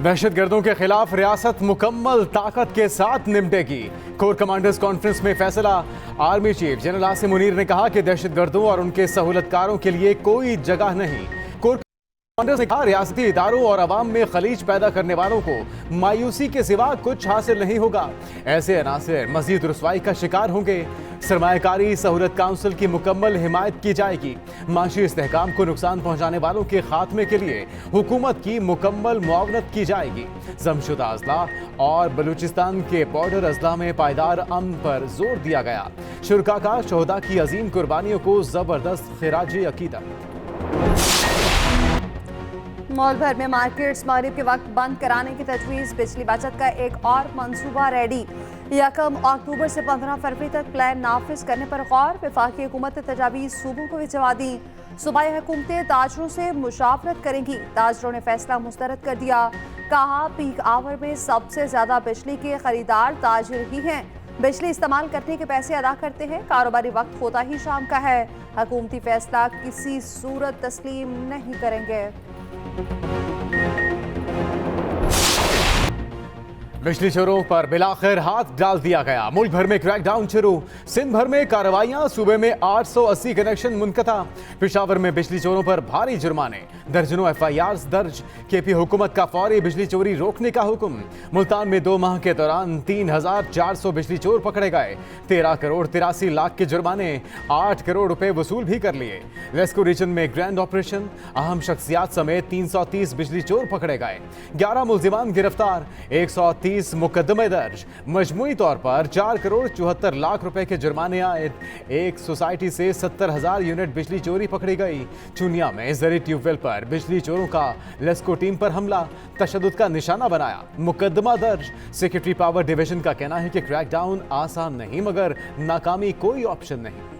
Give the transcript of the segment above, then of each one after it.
दहशतगर्दों के खिलाफ रियासत मुकम्मल ताकत के साथ निपटेगी। कोर कमांडर्स कॉन्फ्रेंस में फैसला। Army chief general Asim Munir ने कहा कि दहशतगर्दों और उनके सहूलतकारों के लिए कोई जगह नहीं। कोर कमांडर्स ने कहा रियासती इदारों और अवाम में खलीज पैदा करने वालों को मायूसी के सिवा कुछ हासिल नहीं होगा। ऐसे अनासर मजीद रुसवाई का शिकार होंगे। सरमायाकारी सहूलत काउंसिल की मुकम्मल हिमायत की जाएगी। माशी इस्तेहकाम को नुकसान पहुंचाने वालों के खात्मे के लिए हुकूमत की मुकम्मल मुआवनत की जाएगी। जमशुदा अजला और बलूचिस्तान के बॉर्डर अजला में पायदार अमन पर जोर दिया गया। शुरका का शोहदा की अजीम कुर्बानियों को जबरदस्त खिराजी अकीदत। मॉल भर में मार्केट्स मगरिब के वक्त बंद कराने की तजवीज़। बिजली बचत का एक और मंसूबा रेडी। 1 अक्टूबर से 15 फरवरी तक प्लान नाफिज करने पर गौर। वफाकी हुकूमत ने तजावीज़ सूबों को भिजवा दी। सूबाई हुकूमतें ताजरों से मुशावरत करेंगी। ताजरों ने फैसला मुस्तरद कर दिया। कहा पीक आवर में सबसे ज्यादा बिजली के खरीदार ताजिर ही हैं। बिजली इस्तेमाल करने के पैसे अदा करते हैं। कारोबारी वक्त होता ही शाम का है। हुकूमती फैसला किसी सूरत तस्लीम नहीं करेंगे। बिजली चोरों पर बिलाखिर हाथ डाल दिया गया। मुल्क भर में क्रैकडाउन शुरू। सिंध भर में कार्रवाइयां। सूबे में 880 कनेक्शन मुनक़ता। पेशावर में बिजली चोरों पर भारी जुर्माने। दर्जनों FIRs दर्ज। KP हुकूमत का फौरी बिजली चोरी रोकने का हुक्म। मुल्तान में 2 माह के दौरान 3400 बिजली चोर पकड़े गए। 13 करोड़ 83 लाख के जुर्माने। 8 करोड़ रुपए वसूल भी कर लिए। लेस्को रीजन में ग्रैंड ऑपरेशन। अहम शख्सियात समेत 330 बिजली चोर पकड़े गए। 11 मुल्जिमान गिरफ्तार। 130 मुकदमे दर्ज। मजमूई तौर पर 4 करोड़ 74 लाख रुपए के जुर्माने आयद। एक सोसाइटी से 70,000 यूनिट बिजली चोरी पकड़ी गई। चुनिया में जरी ट्यूबवेल पर बिजली चोरों का लेस्को टीम पर हमला। तशद्दुद का निशाना बनाया। मुकदमा दर्ज। सेक्रेटरी पावर डिवीजन का कहना है कि क्रैकडाउन आसान नहीं मगर नाकामी कोई ऑप्शन नहीं।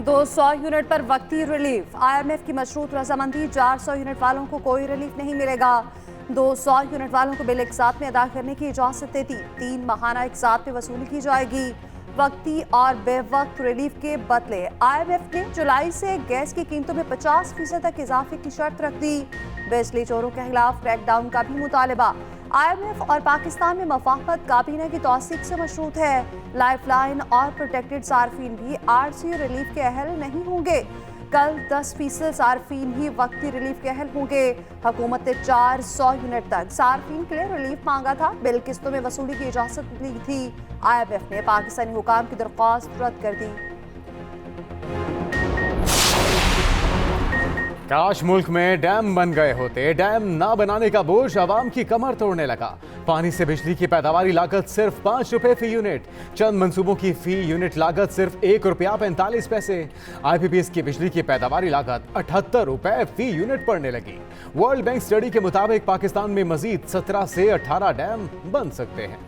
200 यूनिट पर वक्ती रिलीफ। IMF की मशरूत रजामंदी। 400 यूनिट वालों को कोई रिलीफ नहीं मिलेगा। 200 यूनिट वालों को बिल एक साथ में अदा करने की इजाजत देती। 3 माहाना एक साथ में वसूली की जाएगी। वक्ती और बेवक्त रिलीफ के बदले IMF ने जुलाई से गैस की कीमतों में 50% तक इजाफे की शर्त रख दी। बिजली चोरों के खिलाफ क्रैकडाउन का भी मुतालबा। IMF और पाकिस्तान में मफाहमत काबीना की तौसीक से मशरूत है। लाइफलाइन और प्रोटेक्टेड सार्फिन भी RC रिलीफ के अहल नहीं होंगे। कल 10% सार्फिन ही वक्ती रिलीफ के अहल होंगे। हुकूमत ने 400 यूनिट तक सार्फिन के लिए रिलीफ मांगा था। बिल किस्तों में वसूली की इजाजत दी थी। IMF ने पाकिस्तानी हुकाम की दरख्वास्त रद्द कर दी। काश मुल्क में डैम बन गए होते। डैम ना बनाने का बोझ आवाम की कमर तोड़ने लगा। पानी से बिजली की पैदावारी लागत सिर्फ 5 रुपए फी यूनिट। चंद मंसूबों की फी यूनिट लागत सिर्फ 1 रुपया 45 पैसे। IPPs की बिजली की पैदावारी लागत 78 रुपए फी यूनिट पड़ने लगी। वर्ल्ड बैंक स्टडी के मुताबिक पाकिस्तान में मजीद 17 से 18 डैम बन सकते हैं।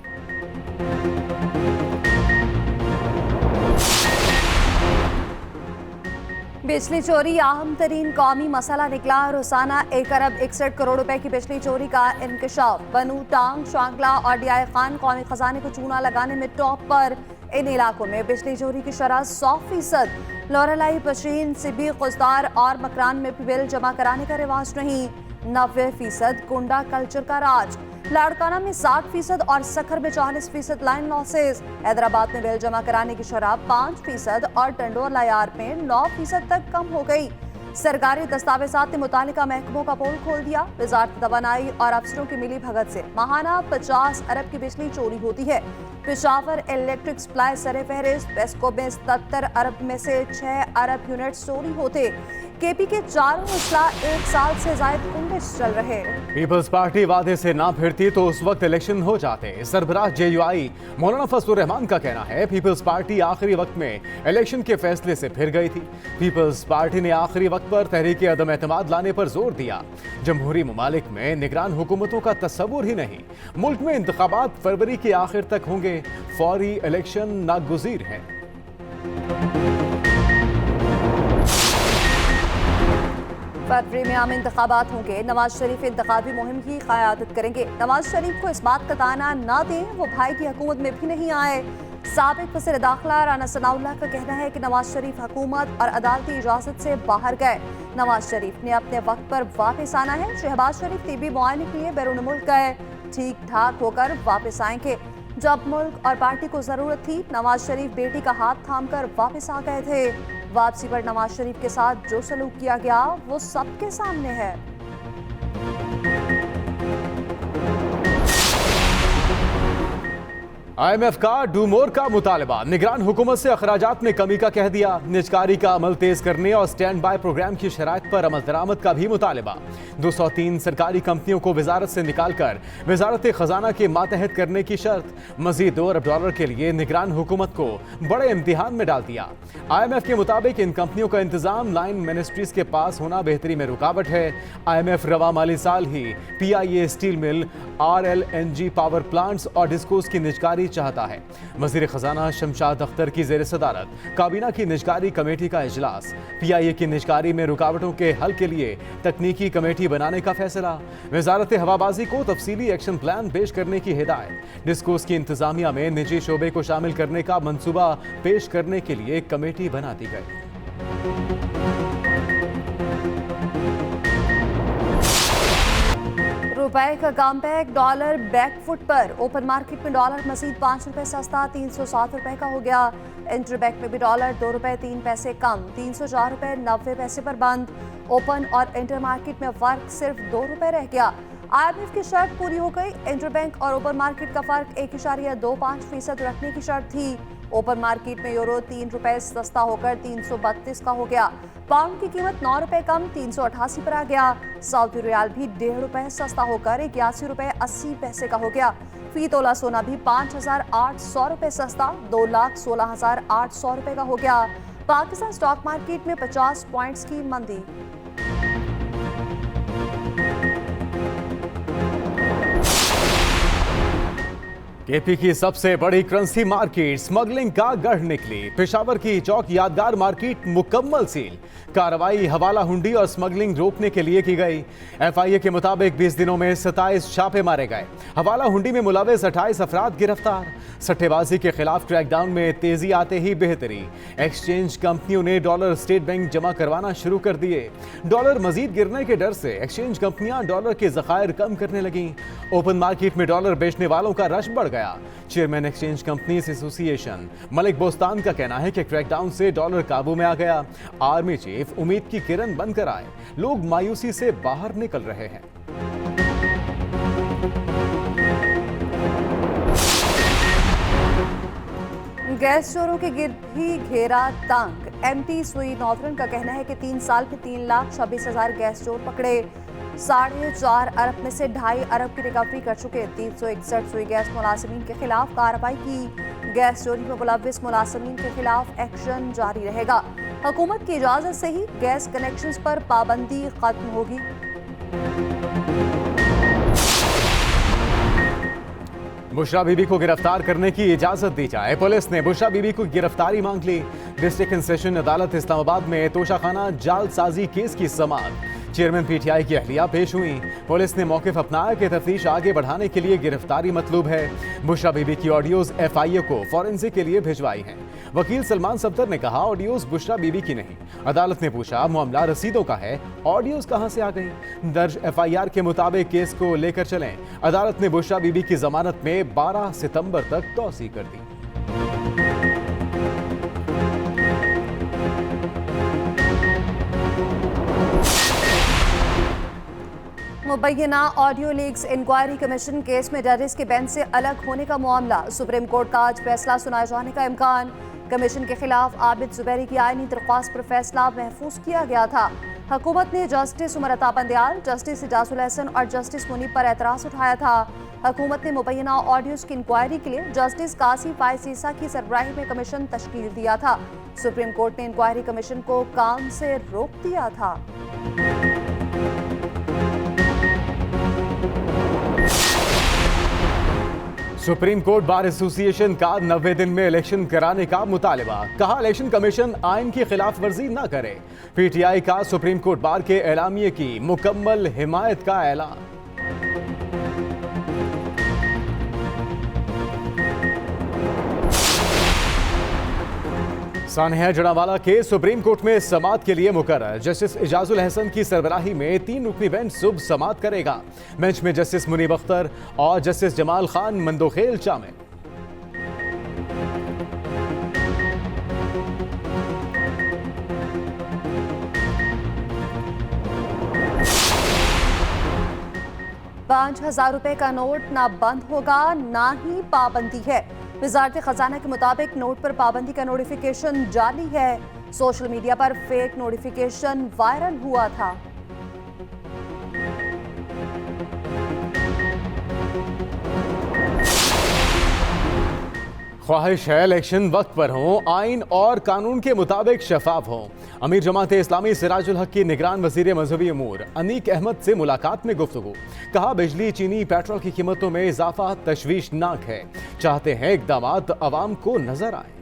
बिजली चोरी अहम तरीन कौमी मसला निकला। रोजाना 1 अरब 61 करोड़ रुपए की बिजली चोरी का इंकशाफ। बनू, टांग, शांगला और DI खान कौमी खजाने को चूना लगाने में टॉप पर। इन इलाकों में बिजली चोरी की शरह 100%। लोरलाई, पशीन, सिबी, खुजदार और मकरान में भी बिल जमा कराने का रिवाज नहीं। 90% गुंडा कल्चर का राज। लाड़काना में 60% और सखर में 40% लाइन लॉसेस। हैदराबाद में बिल जमा कराने की शरह 5% और टंडोर लायार में 9% तक कम हो गई। सरकारी दस्तावेजात ने मुतालिका महकमों का पोल खोल दिया। वजारत तवानाई और अफसरों की मिली भगत से माहाना 50 अरब की बिजली चोरी होती है। पेशावर इलेक्ट्रिक सप्लाई सरे फहरिस्त। पेस्को में 77 अरब में से 6 अरब यूनिट चोरी होते। KP के चारों अजला 1 साल से ज्यादा कुंडिश चल रहे। पीपल्स पार्टी वादे से ना फिरती तो उस वक्त इलेक्शन हो जाते। सरबराह JUI मौलाना फजलुर रहमान का कहना है पीपल्स पार्टी आखिरी वक्त में इलेक्शन के फैसले से फिर गई थी। पीपल्स पार्टी ने आखिरी वक्त पर तहरीक अदम एतमाद लाने पर जोर दिया। जमहूरी ममालिक में निगरान हुकूमतों का तस्वुर ही नहीं। मुल्क में इंतखाबात फरवरी के आखिर तक होंगे। फौरी इलेक्शन नागुज़ीर है। फरवरी में आम इंतखाबात होंगे। नवाज शरीफ इंतखाबी मुहिम की क़यादत करेंगे। नवाज शरीफ को इस बात का ताना ना दें वो भाई की हुकूमत में भी नहीं आए। साबिक वज़ीर दाखिला राना सनाउल्लाह का कहना है कि नवाज शरीफ हुकूमत और अदालती इजाजत से बाहर गए। नवाज शरीफ ने अपने वक्त पर वापस आना है। शहबाज शरीफ तिब्बी मुआयने के लिए बैरून मुल्क गए, ठीक ठाक होकर वापस आएंगे। जब मुल्क और पार्टी को जरूरत थी, नवाज शरीफ बेटी का हाथ थामकर वापस आ गए थे। वापसी पर नवाज शरीफ के साथ जो सलूक किया गया वो सबके सामने है। IMF का डू मोर का मुतालबा, निगरान हुकूमत से अखराजात में कमी का कह दिया। निजकारी का अमल तेज करने और स्टैंड बाय प्रोग्राम की शराइत पर अमल दरामद का भी मुतालबा। 203 सरकारी कंपनियों को वजारत से निकालकर वजारत खजाना के मातहत करने की शर्त। मजीद $2 अरब के लिए निगरान हुकूमत को बड़े इम्तिहान में डाल दिया। IMF के मुताबिक इन कंपनियों का इंतजाम लाइन मिनिस्ट्रीज के पास होना बेहतरी में रुकावट है। IMF रवा माली साल ही PIA steel mill, RLNG power plants और डिस्कोस की निजकारी चाहता है। वजीर खजाना शमशाद अख्तर की जेर सदारत काबीना की निजकारी कमेटी का इजलास। PIA की निजकारी में रुकावटों के हल के लिए तकनीकी कमेटी बनाने का फैसला। वजारत हवाबाजी को तफसीली एक्शन प्लान पेश करने की हिदायत। डिस्कोस की इंतजामिया में निजी शोबे को शामिल करने का मंसूबा पेश करने के लिए कमेटी बना दी गई। रुपए का कम बैक, डॉलर बैकफुट पर। ओपन मार्केट में डॉलर मजीद ₹5 सस्ता, ₹307 का हो गया। इंटरबैंक में भी डॉलर ₹2.03 कम, ₹304.90 पर बंद। ओपन और इंटर मार्केट में फर्क सिर्फ ₹2 रह गया। IMF की शर्त पूरी हो गई। इंटरबैंक और ओपन मार्केट का फर्क 1.25% रखने की शर्त थी। ओपन मार्केट में यूरो ₹3 सस्ता होकर 332 का हो गया। पाउंड की कीमत ₹9 कम, 388 पर आ गया। सऊदी रियाल भी ₹1.5 सस्ता होकर ₹81.80 का हो गया। फी तोला सोना भी ₹5,800 सस्ता, ₹2,16,800 का हो गया। पाकिस्तान स्टॉक मार्केट में 50 पॉइंट्स की मंदी। केपी की सबसे बड़ी करेंसी मार्केट स्मगलिंग का गढ़ निकली। पेशावर की चौक यादगार मार्केट मुकम्मल सील। कार्रवाई हवाला हुंडी और स्मगलिंग रोकने के लिए की गई। FIA के मुताबिक 20 दिनों में 27 छापे मारे गए। हवाला हुंडी में मुलविस 28 अफराद गिरफ्तार। सट्टेबाजी के खिलाफ क्रैकडाउन में तेजी आते ही बेहतरी। एक्सचेंज कंपनियों ने डॉलर स्टेट बैंक जमा करवाना शुरू कर दिए। डॉलर मजीद गिरने के डर से एक्सचेंज कंपनियां डॉलर के जखायर कम करने लगीं। ओपन मार्केट में डॉलर बेचने वालों का रश बढ़ गया। Chairman exchange companies association Malik Bostan का कहना है कि क्रैकडाउन से डॉलर काबू में आ गया। आर्मी चीफ उम्मीद की किरण बनकर आए। लोग मायूसी से बाहर निकल रहे हैं। गैस चोरों के गिरही घेरा तंग। MT सुई नॉर्थरन का कहना है कि 3 साल में 3,26,000 गैस चोर पकड़े। 4.5 अरब में से 2.5 अरब की रिकवरी कर चुके। 361 सुई गैस मुलाजिमीन के खिलाफ कार्रवाई की। गैस चोरी में मुलविस मुलाजिमीन के खिलाफ एक्शन जारी रहेगा। हुकूमत की इजाजत से ही गैस कनेक्शंस पर पाबंदी खत्म होगी। बुशरा बीबी को गिरफ्तार करने की इजाजत दी जाए। पुलिस ने बुशरा बीबी को गिरफ्तारी मांग ली। डिस्ट्रिक्ट एंड सेशन अदालत इस्लामाबाद में तोशाखाना जालसाजी केस की समाअत। चेयरमैन PTI की अहलिया पेश हुई। पुलिस ने मौक़िफ़ अपनाया कि तफ्तीश आगे बढ़ाने के लिए गिरफ्तारी मतलूब है। बुशरा बीबी की ऑडियोज FIA को फॉरेंसिक के लिए भिजवाई हैं। वकील सलमान सफ्दर ने कहा ऑडियोज बुशरा बीबी की नहीं। अदालत ने पूछा मामला रसीदों का है, ऑडियोज कहां से आ गई। दर्ज FIR के मुताबिक केस को लेकर चलें। अदालत ने बुशरा बीबी की जमानत में 12 सितंबर तक तौसी कर दी। मुबैना audio leaks inquiry commission case में जजेस के बेंच से अलग होने का मामला। सुप्रीम कोर्ट का आज फैसला सुनाए जाने का इम्कान। कमीशन के खिलाफ आबिद जुबैरी की आईनी दरख्वास्त पर फैसला महफूज किया गया था। हुकूमत ने जस्टिस उमर अता बंदयाल, जस्टिस इजाजुल हसन और जस्टिस मुनीब पर एतराज उठाया था। हुकूमत ने मुबैना ऑडियोज की इंक्वायरी के लिए जस्टिस कासी फायसीसा की सरबराही में कमीशन तश्कील दिया था। सुप्रीम कोर्ट ने इंक्वायरी कमीशन को काम से रोक दिया था। सुप्रीम कोर्ट बार एसोसिएशन का 90 दिन में इलेक्शन कराने का मुतालबा। कहा इलेक्शन कमीशन आइन की खिलाफ वर्जी न करे। PTI का सुप्रीम कोर्ट बार के एलामिये की मुकम्मल हिमायत का ऐलान। सानिया जड़ावाला के सुप्रीम कोर्ट में समाअत के लिए मुकर्रर जस्टिस इजाजुल हसन की सरबराही में 3 रुकनी बेंच सुबह समाअत करेगा। बेंच में जस्टिस मुनीब अख्तर और जस्टिस जमाल खान मंदोखेल शामिल। ₹5,000 का नोट ना बंद होगा ना ही पाबंदी है। वजारत खजाना के मुताबिक नोट पर पाबंदी का नोटिफिकेशन जारी है। सोशल मीडिया पर फेक नोटिफिकेशन वायरल हुआ था। ख्वाहिश है इलेक्शन वक्त पर हों, आइन और कानून के मुताबिक शफाफ हों। अमीर जमाते इस्लामी सिराजुल हक की निगरान वजीर मजहबी अमूर अनीक अहमद से मुलाकात में गुफ्तगू। कहा बिजली, चीनी, पेट्रोल की कीमतों में इजाफा तशवीशनाक है। चाहते हैं इक़दामात अवाम को नजर आए।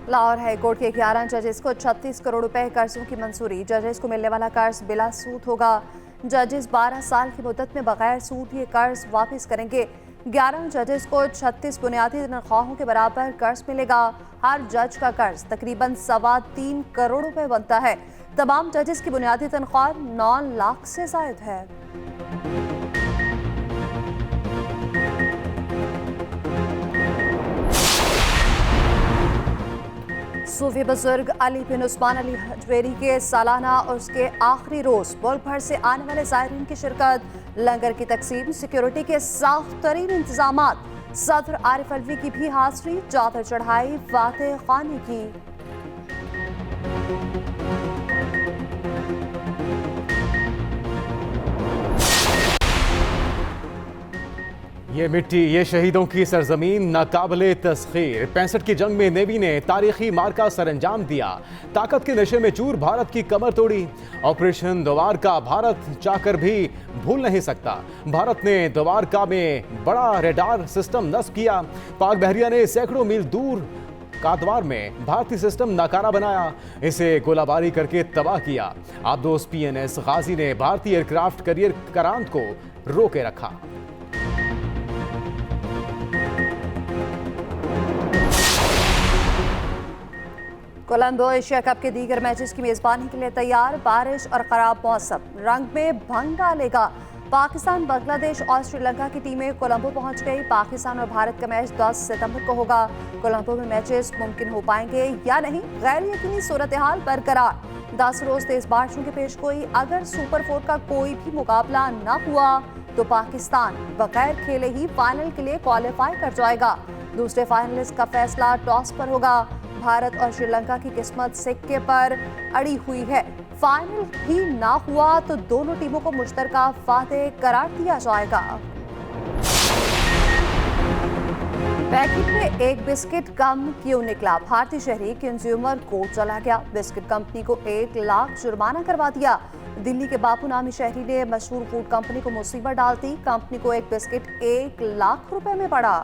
लाहौर हाईकोर्ट के 11 जजेस को 36 करोड़ रुपए कर्जों की मंजूरी। जजेस को मिलने वाला कर्ज बिला सूद होगा। जजेस 12 साल की मुद्दत में बगैर सूद ये कर्ज वापस करेंगे। 11 जजेस को 36 बुनियादी तनख्वाहों के बराबर कर्ज मिलेगा। हर जज का कर्ज तकरीबन 3.25 करोड़ रुपए बनता है। तमाम जजेस की बुनियादी तनख्वाह 9 लाख से जायद है। सूफी बुजुर्ग अली बिन उस्मान अली हजवेरी के सालाना और उसके आखिरी रोज मुल्क भर से आने वाले ज़ायरीन की शिरकत, लंगर की तकसीम, सिक्योरिटी के साफ तरीन इंतजामात। सदर आरिफ अलवी की भी हाजिरी, चादर चढ़ाई, फातिह खानी की। ये मिट्टी, ये शहीदों की सरजमीन नाकाबिले तस्खीर। 65 की जंग में नेवी ने तारीखी मार्का सरंजाम दिया। ताकत के नशे में चूर भारत की कमर तोड़ी। ऑपरेशन द्वारका भारत चाहकर भी भूल नहीं सकता। भारत ने द्वारका में बड़ा रेडार सिस्टम नस्ब किया। पाक बहरिया ने सैकड़ों मील दूर कातवार में भारतीय सिस्टम नाकारा बनाया। इसे गोलाबारी करके तबाह किया। आबदोस PNS गाजी ने भारतीय एयरक्राफ्ट करियर करांत को रोके रखा। कोलंबो एशिया कप के दीगर मैचेस की मेजबानी के लिए तैयार। बारिश और खराब मौसम रंग में भंग डालेगा। पाकिस्तान, बांग्लादेश और श्रीलंका की टीमें कोलंबो पहुंच गई। पाकिस्तान और भारत का मैच 10 सितंबर को होगा। कोलंबो में मैचेस मुमकिन हो पाएंगे या नहीं, गैर यकीनी सूरत हाल बरकरार। 10 रोज तेज बारिशों की पेशगोई। अगर सुपर 4 का कोई भी मुकाबला न हुआ तो पाकिस्तान बगैर खेले ही फाइनल के लिए क्वालिफाई कर जाएगा। दूसरे फाइनलिस्ट का फैसला टॉस पर होगा। भारत और श्रीलंका की किस्मत सिक्के पर अड़ी हुई है। फाइनल ही ना हुआ तो दोनों टीमों को मुश्तरका फातेह करार दिया जाएगा। पैकेट में एक बिस्किट कम क्यों निकला? भारतीय शहरी कंज्यूमर कोर्ट चला गया। बिस्किट कंपनी को 1 लाख जुर्माना करवा दिया। दिल्ली के बापू नामी शहरी ने मशहूर फूड कंपनी को मुसीबत डाल दी। कंपनी को एक बिस्किट 1 लाख रुपए में पड़ा।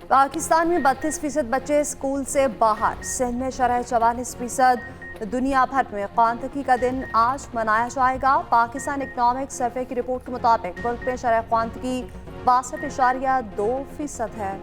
पाकिस्तान में 32% बच्चे स्कूल से बाहर। सिंध में शरह 44%। दुनिया भर में ख्वानदगी का दिन आज मनाया जाएगा। पाकिस्तान इकनॉमिक सर्वे की रिपोर्ट के मुताबिक मुल्क में शरह ख्वानदगी 62.2% है।